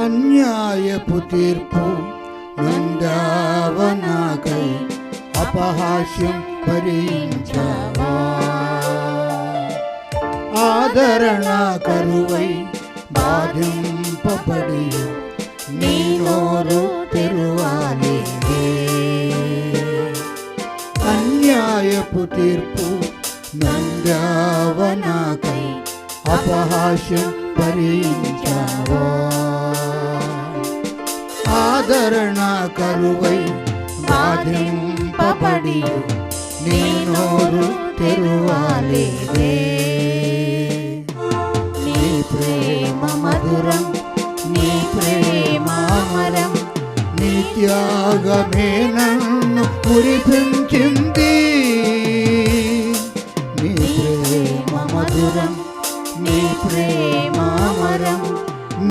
అన్యాయపు తీర్పు నొందావా నాకై, అపహాస్యం భరించావా. ఆదరణ కరువై బాధింపబడి నీ నోరు తెరువాలేదే. అన్యాయపు తీర్పు నొందావా నాకై, అపహాస్యం భరించావా. ఆదరణ కరువై బాధింపబడి నీ నోరు తెరువాలేదే. నీ ప్రేమ మధురం, నీ ప్రేమ అమరం, నీ త్యాగమే నన్ను మురిపించింది. నీ ప్రేమ మధురం, నీ ప్రేమ అమరం,